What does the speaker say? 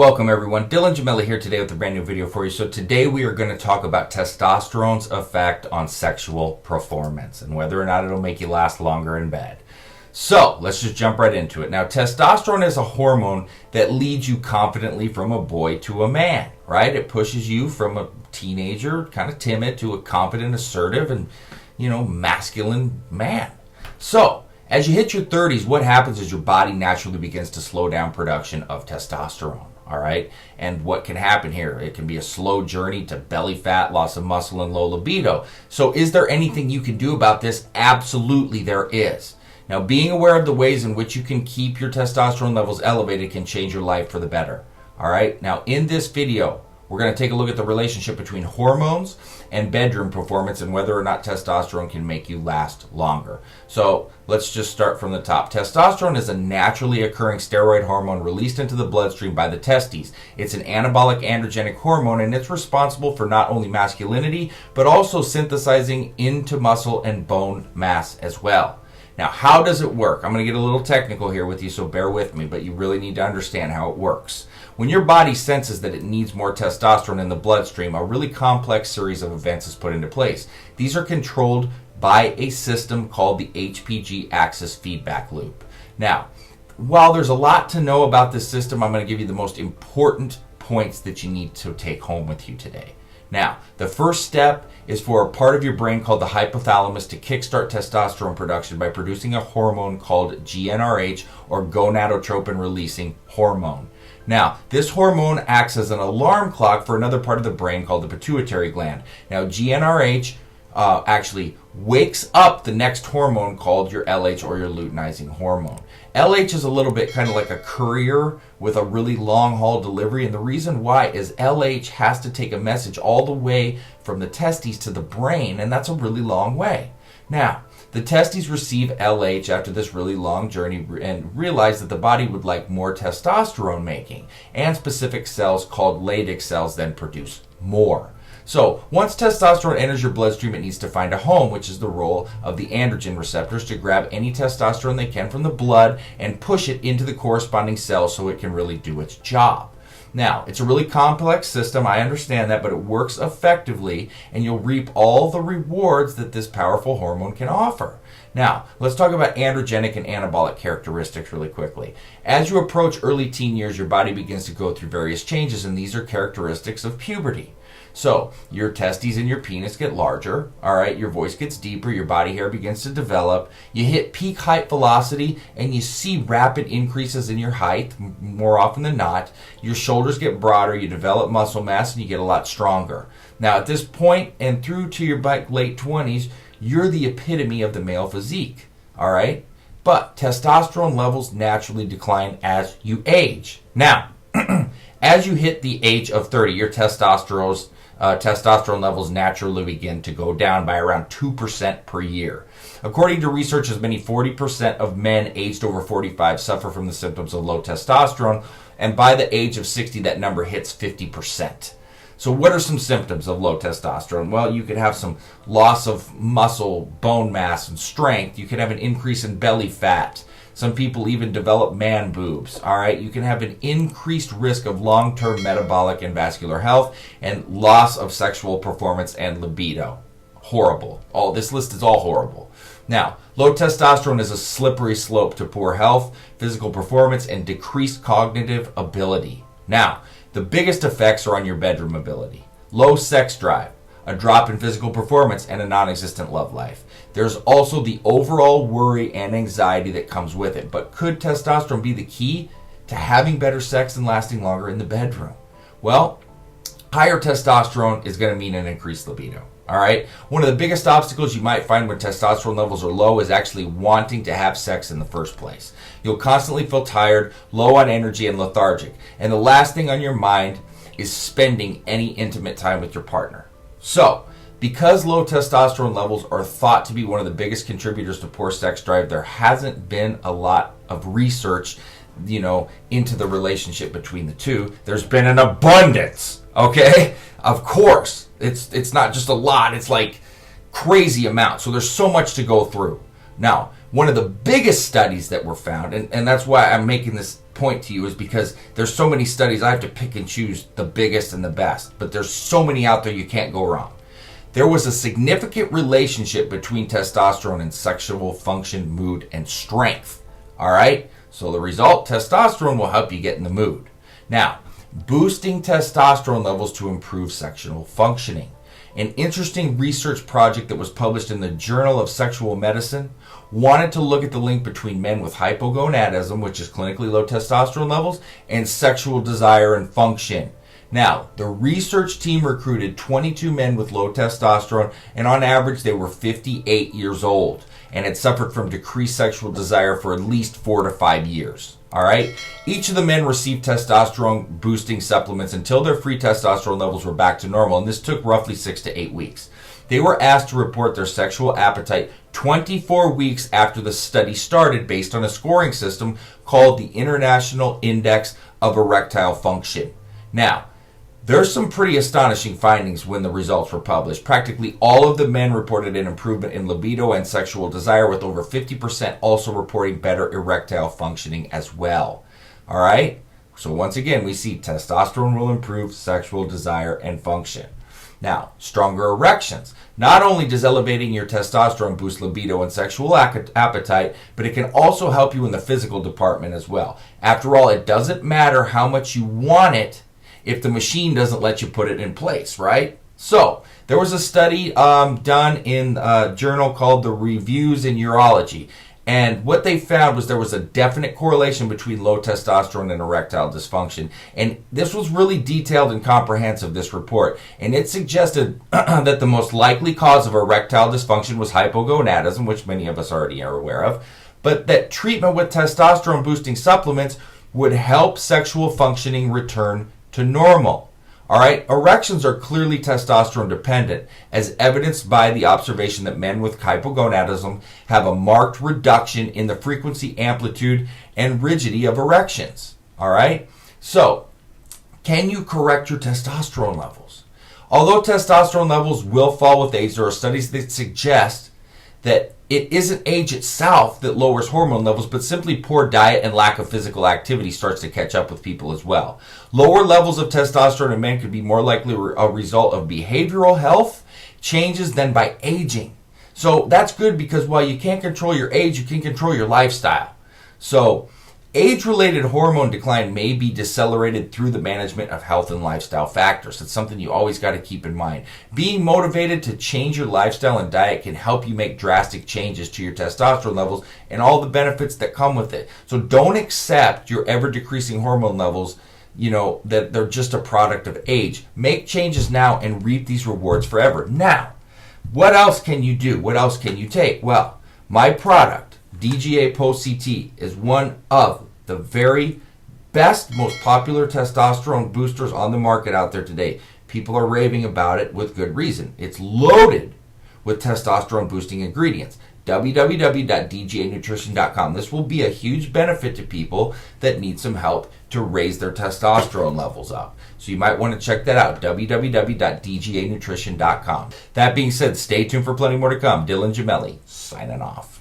Welcome everyone, Dylan Gemelli here today with a brand new video for you. So today we are going to talk about testosterone's effect on sexual performance and whether or not it'll make you last longer in bed. So let's just jump right into it. Now, testosterone is a hormone that leads you confidently from a boy to a man, right? It pushes you from a teenager, kind of timid, to a confident, assertive, and, masculine man. So as you hit your 30s, what happens is your body naturally begins to slow down production of testosterone. All right. And what can happen here? It can be a slow journey to belly fat, loss of muscle, and low libido. So is there anything you can do about this? Absolutely, there is. Now, being aware of the ways in which you can keep your testosterone levels elevated can change your life for the better. All right. Now, in this video, we're going to take a look at the relationship between hormones and bedroom performance and whether or not testosterone can make you last longer. So let's just start from the top. Testosterone is a naturally occurring steroid hormone released into the bloodstream by the testes. It's an anabolic androgenic hormone, and it's responsible for not only masculinity, but also synthesizing into muscle and bone mass as well. Now, how does it work? I'm going to get a little technical here with you, so bear with me, but you really need to understand how it works. When your body senses that it needs more testosterone in the bloodstream, a really complex series of events is put into place. These are controlled by a system called the HPG axis feedback loop. Now, while there's a lot to know about this system, I'm going to give you the most important points that you need to take home with you today. Now, the first step is for a part of your brain called the hypothalamus to kickstart testosterone production by producing a hormone called GnRH, or gonadotropin releasing hormone. Now, this hormone acts as an alarm clock for another part of the brain called the pituitary gland. Now, GnRH actually wakes up the next hormone called your LH, or your luteinizing hormone. LH is a little bit kind of like a courier with a really long haul delivery, and the reason why is LH has to take a message all the way from the testes to the brain, and that's a really long way. Now, the testes receive LH after this really long journey and realize that the body would like more testosterone making, and specific cells called Leydig cells then produce more. So once testosterone enters your bloodstream, it needs to find a home, which is the role of the androgen receptors to grab any testosterone they can from the blood and push it into the corresponding cell so it can really do its job. Now, it's a really complex system, I understand that, but it works effectively, and you'll reap all the rewards that this powerful hormone can offer. Now, let's talk about androgenic and anabolic characteristics really quickly. As you approach early teen years, your body begins to go through various changes, and these are characteristics of puberty. So, your testes and your penis get larger, all right, your voice gets deeper, your body hair begins to develop, you hit peak height velocity, and you see rapid increases in your height, more often than not. Your shoulders get broader, you develop muscle mass, and you get a lot stronger. Now, at this point, and through to your late 20s, you're the epitome of the male physique, all right? But testosterone levels naturally decline as you age. Now, as you hit the age of 30, your testosterone levels naturally begin to go down by around 2% per year. According to research, as many 40% of men aged over 45 suffer from the symptoms of low testosterone, and by the age of 60, that number hits 50%. So what are some symptoms of low testosterone? Well, you could have some loss of muscle, bone mass, and strength. You could have an increase in belly fat. Some people even develop man boobs, all right? You can have an increased risk of long-term metabolic and vascular health and loss of sexual performance and libido. Horrible. This list is all horrible. Now, low testosterone is a slippery slope to poor health, physical performance, and decreased cognitive ability. Now, the biggest effects are on your bedroom ability. Low sex drive, a drop in physical performance, and a non-existent love life. There's also the overall worry and anxiety that comes with it. But could testosterone be the key to having better sex and lasting longer in the bedroom? Well, higher testosterone is going to mean an increased libido. All right? One of the biggest obstacles you might find when testosterone levels are low is actually wanting to have sex in the first place. You'll constantly feel tired, low on energy, and lethargic. And the last thing on your mind is spending any intimate time with your partner. So, because low testosterone levels are thought to be one of the biggest contributors to poor sex drive, there hasn't been a lot of research, into the relationship between the two. There's been an abundance, okay? Of course, it's not just a lot, it's like crazy amounts. So there's so much to go through. Now, one of the biggest studies that were found, and that's why I'm making this point to you is because there's so many studies, I have to pick and choose the biggest and the best, but there's so many out there you can't go wrong. There was a significant relationship between testosterone and sexual function, mood, and strength. All right? So the result, testosterone will help you get in the mood. Now, boosting testosterone levels to improve sexual functioning. An interesting research project that was published in the Journal of Sexual Medicine wanted to look at the link between men with hypogonadism, which is clinically low testosterone levels, and sexual desire and function. Now, the research team recruited 22 men with low testosterone, and on average they were 58 years old and had suffered from decreased sexual desire for at least 4 to 5 years. All right? Each of the men received testosterone boosting supplements until their free testosterone levels were back to normal, and this took roughly 6 to 8 weeks. They were asked to report their sexual appetite 24 weeks after the study started based on a scoring system called the International Index of Erectile Function. Now, there's some pretty astonishing findings when the results were published. Practically all of the men reported an improvement in libido and sexual desire, with over 50% also reporting better erectile functioning as well. All right? So once again, we see testosterone will improve sexual desire and function. Now, stronger erections. Not only does elevating your testosterone boost libido and sexual appetite, but it can also help you in the physical department as well. After all, it doesn't matter how much you want it if the machine doesn't let you put it in place, right? So, there was a study done in a journal called the Reviews in Urology, and what they found was there was a definite correlation between low testosterone and erectile dysfunction, and this was really detailed and comprehensive, this report, and it suggested that the most likely cause of erectile dysfunction was hypogonadism, which many of us already are aware of, but that treatment with testosterone boosting supplements would help sexual functioning return to normal. All right, erections are clearly testosterone dependent, as evidenced by the observation that men with hypogonadism have a marked reduction in the frequency, amplitude, and rigidity of erections. All right, so can you correct your testosterone levels? Although testosterone levels will fall with age, there are studies that suggest that it isn't age itself that lowers hormone levels, but simply poor diet and lack of physical activity starts to catch up with people as well. Lower levels of testosterone in men could be more likely a result of behavioral health changes than by aging. So that's good, because while you can't control your age, you can control your lifestyle. So age-related hormone decline may be decelerated through the management of health and lifestyle factors. It's something you always got to keep in mind. Being motivated to change your lifestyle and diet can help you make drastic changes to your testosterone levels and all the benefits that come with it. So don't accept your ever-decreasing hormone levels, that they're just a product of age. Make changes now and reap these rewards forever. Now, what else can you do? What else can you take? Well, my product, DGA Post CT, is one of the very best, most popular testosterone boosters on the market out there today. People are raving about it with good reason. It's loaded with testosterone boosting ingredients. www.dganutrition.com. This will be a huge benefit to people that need some help to raise their testosterone levels up. So you might want to check that out, www.dganutrition.com. That being said, stay tuned for plenty more to come. Dylan Gemelli, signing off.